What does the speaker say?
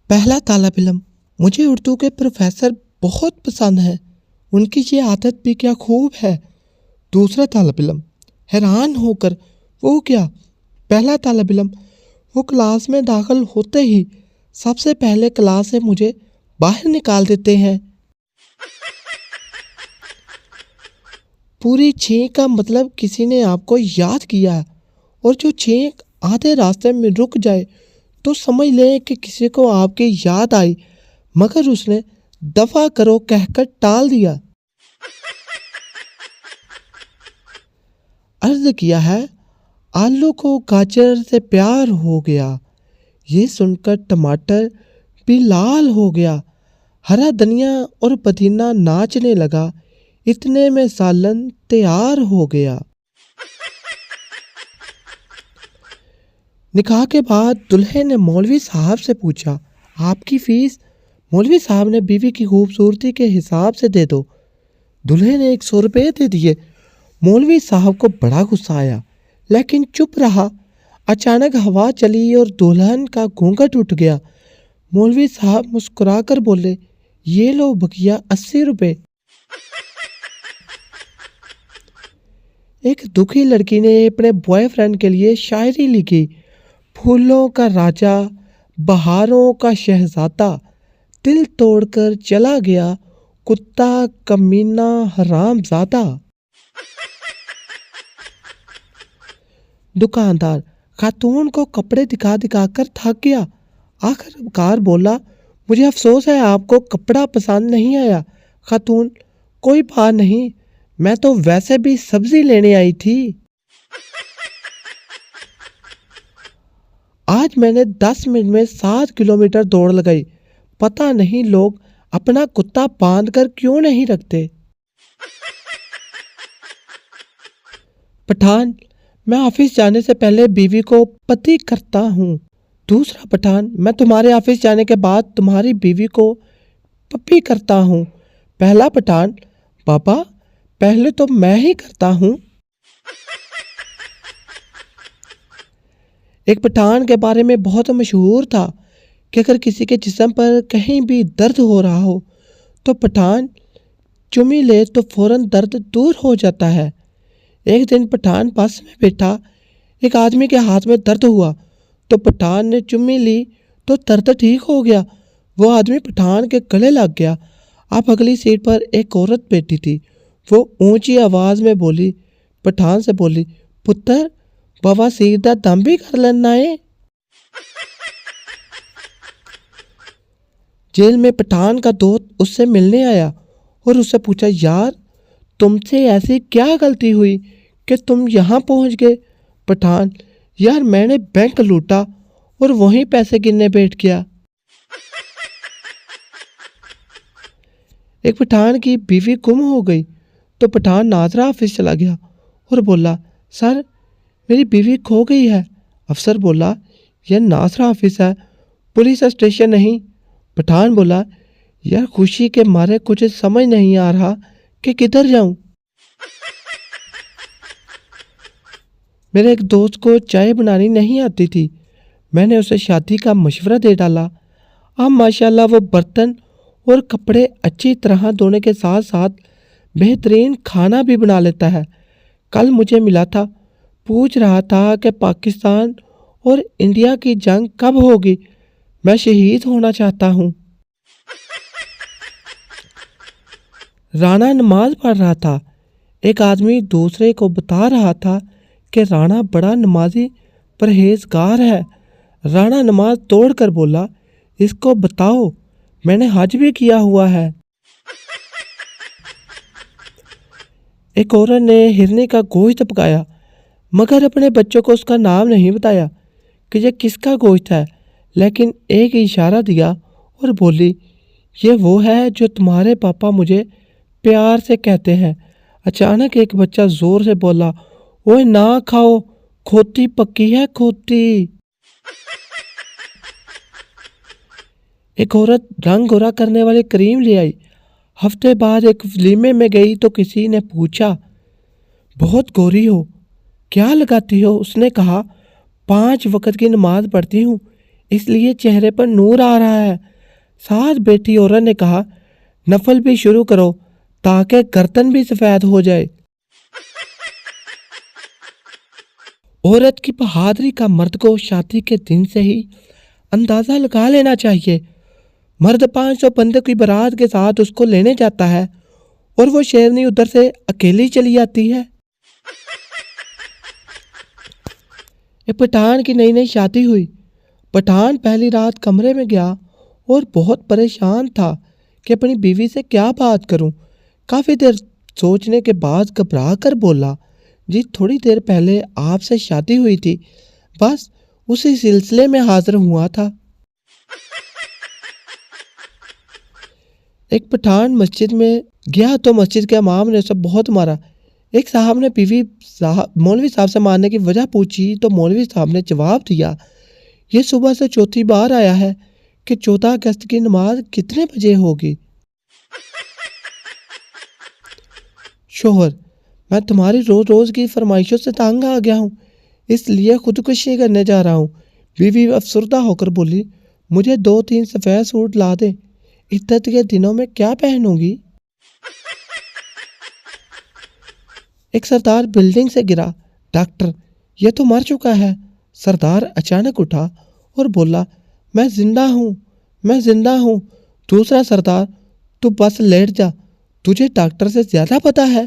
पहला तालब इल्म, मुझे उर्दू के प्रोफेसर बहुत पसंद हैं। उनकी ये आदत भी क्या खूब है। दूसरा तालब इल्म, हैरान होकर, वो क्या? पहला तालब इल्म, वो क्लास में दाखिल होते ही सबसे पहले क्लास से मुझे बाहर निकाल देते हैं। पूरी छींक का मतलब किसी ने आपको याद किया है, और जो छींक आधे रास्ते में रुक जाए तो समझ लें कि किसी को आपकी याद आई, मगर उसने दफा करो कहकर टाल दिया। अर्ज किया है, आलू को गाजर से प्यार हो गया। ये सुनकर टमाटर भी लाल हो गया। हरा धनिया और पुदीना नाचने लगा। इतने में सालन तैयार हो गया। निकाह के बाद दुल्हे ने मौलवी साहब से पूछा, आपकी फीस? मौलवी साहब ने, बीवी की खूबसूरती के हिसाब से दे दो। दुल्हे ने 100 रुपये दे दिए। मौलवी साहब को बड़ा गुस्सा आया, लेकिन चुप रहा। अचानक हवा चली और दुल्हन का घूंघट उठ गया। मौलवी साहब मुस्कुराकर बोले, ये लो बकिया 80 रुपये। एक दुखी लड़की ने अपने बॉयफ्रेंड के लिए शायरी लिखी। फूलों का राजा, बहारों का शहजादा, दिल तोड़कर चला गया, कुत्ता कमीना हरामजादा। दुकानदार खातून को कपड़े दिखा दिखा कर थक गया। आखिरकार बोला, मुझे अफसोस है आपको कपड़ा पसंद नहीं आया। खातून, कोई बात नहीं, मैं तो वैसे भी सब्जी लेने आई थी। आज मैंने 10 मिनट में 7 किलोमीटर दौड़ लगाई। पता नहीं लोग अपना कुत्ता बांध कर क्यों नहीं रखते। पठान, मैं ऑफिस जाने से पहले बीवी को पति करता हूँ। दूसरा पठान, मैं तुम्हारे ऑफिस जाने के बाद तुम्हारी बीवी को पप्पी करता हूँ। पहला पठान, पापा पहले तो मैं ही करता हूँ। एक पठान के बारे में बहुत मशहूर था कि अगर किसी के जिस्म पर कहीं भी दर्द हो रहा हो तो पठान चुम्मी ले तो फौरन दर्द दूर हो जाता है। एक दिन पठान बस में बैठा, एक आदमी के हाथ में दर्द हुआ तो पठान ने चुम्मी ली तो दर्द ठीक हो गया। वो आदमी पठान के गले लग गया। अब अगली सीट पर एक औरत बैठी थी। वो ऊंची आवाज़ में बोली, पठान से बोली, पुत्र बाबा सीधा दम भी कर लेना है। जेल में पठान का दोस्त उससे मिलने आया और उससे पूछा, यार तुमसे ऐसी क्या गलती हुई कि तुम यहाँ पहुँच गए? पठान, यार मैंने बैंक लूटा और वहीं पैसे गिनने बैठ गया। एक पठान की बीवी गुम हो गई तो पठान नाजरा ऑफिस चला गया और बोला, सर मेरी बीवी खो गई है। अफसर बोला, यह नाजरा ऑफिस है, पुलिस स्टेशन नहीं। पठान बोला, यार खुशी के मारे कुछ समझ नहीं आ रहा कि किधर जाऊं। मेरे एक दोस्त को चाय बनानी नहीं आती थी। मैंने उसे शादी का मशवरा दे डाला। अब माशाल्लाह वो बर्तन और कपड़े अच्छी तरह धोने के साथ साथ बेहतरीन खाना भी बना लेता है। कल मुझे मिला था, पूछ रहा था कि पाकिस्तान और इंडिया की जंग कब होगी, मैं शहीद होना चाहता हूँ। राणा नमाज पढ़ रहा था। एक आदमी दूसरे को बता रहा था कि राणा बड़ा नमाजी परहेजगार है। राणा नमाज तोड़कर बोला, इसको बताओ मैंने हज भी किया हुआ है। एक औरत ने हिरनी का गोश्त पकाया मगर अपने बच्चों को उसका नाम नहीं बताया कि यह किसका गोश्त है, लेकिन एक इशारा दिया और बोली, ये वो है जो तुम्हारे पापा मुझे प्यार से कहते हैं। अचानक एक बच्चा जोर से बोला, ओए ना खाओ, खोती पक्की है खोती। एक औरत रंग गोरा करने वाली क्रीम ले आई। हफ्ते बाद एक वलीमे में गई तो किसी ने पूछा, बहुत गोरी हो, क्या लगाती हो? उसने कहा, 5 वक्त की नमाज पढ़ती हूँ, اس لیے چہرے پر نور آ رہا ہے۔ ساتھ بیٹھی عورت نے کہا، نفل بھی شروع کرو تاکہ گردن بھی سفید ہو جائے۔ عورت کی بہادری کا مرد کو شادی کے دن سے ہی اندازہ لگا لینا چاہیے۔ مرد 500 بندے کی بارات کے ساتھ اس کو لینے جاتا ہے اور وہ شیرنی ادھر سے اکیلی چلی جاتی ہے۔ ایک پٹھان کی نئی شادی ہوئی۔ پٹھان پہلی رات کمرے میں گیا اور بہت پریشان تھا کہ اپنی بیوی سے کیا بات کروں۔ کافی دیر سوچنے کے بعد گھبرا کر بولا، جی تھوڑی دیر پہلے آپ سے شادی ہوئی تھی، بس اسی سلسلے میں حاضر ہوا تھا۔ ایک پٹھان مسجد میں گیا تو مسجد کے امام نے اسے بہت مارا۔ ایک صاحب نے مولوی صاحب سے مارنے کی وجہ پوچھی تو مولوی صاحب نے جواب دیا، یہ صبح سے چوتھی بار آیا ہے کہ 14 اگست کی نماز کتنے بجے ہوگی؟ شوہر، میں تمہاری روز روز کی فرمائشوں سے تنگ آ گیا ہوں، اس لیے خودکشی کرنے جا رہا ہوں۔ بیوی افسردہ ہو کر بولی، مجھے 2-3 سفید سوٹ لا دے، عدت کے دنوں میں کیا پہنوں گی؟ ایک سردار بلڈنگ سے گرا، ڈاکٹر یہ تو مر چکا ہے۔ سردار اچانک اٹھا اور بولا، میں زندہ ہوں، میں زندہ ہوں۔ دوسرا سردار، تو بس لیٹ جا، تجھے ڈاکٹر سے زیادہ پتہ ہے۔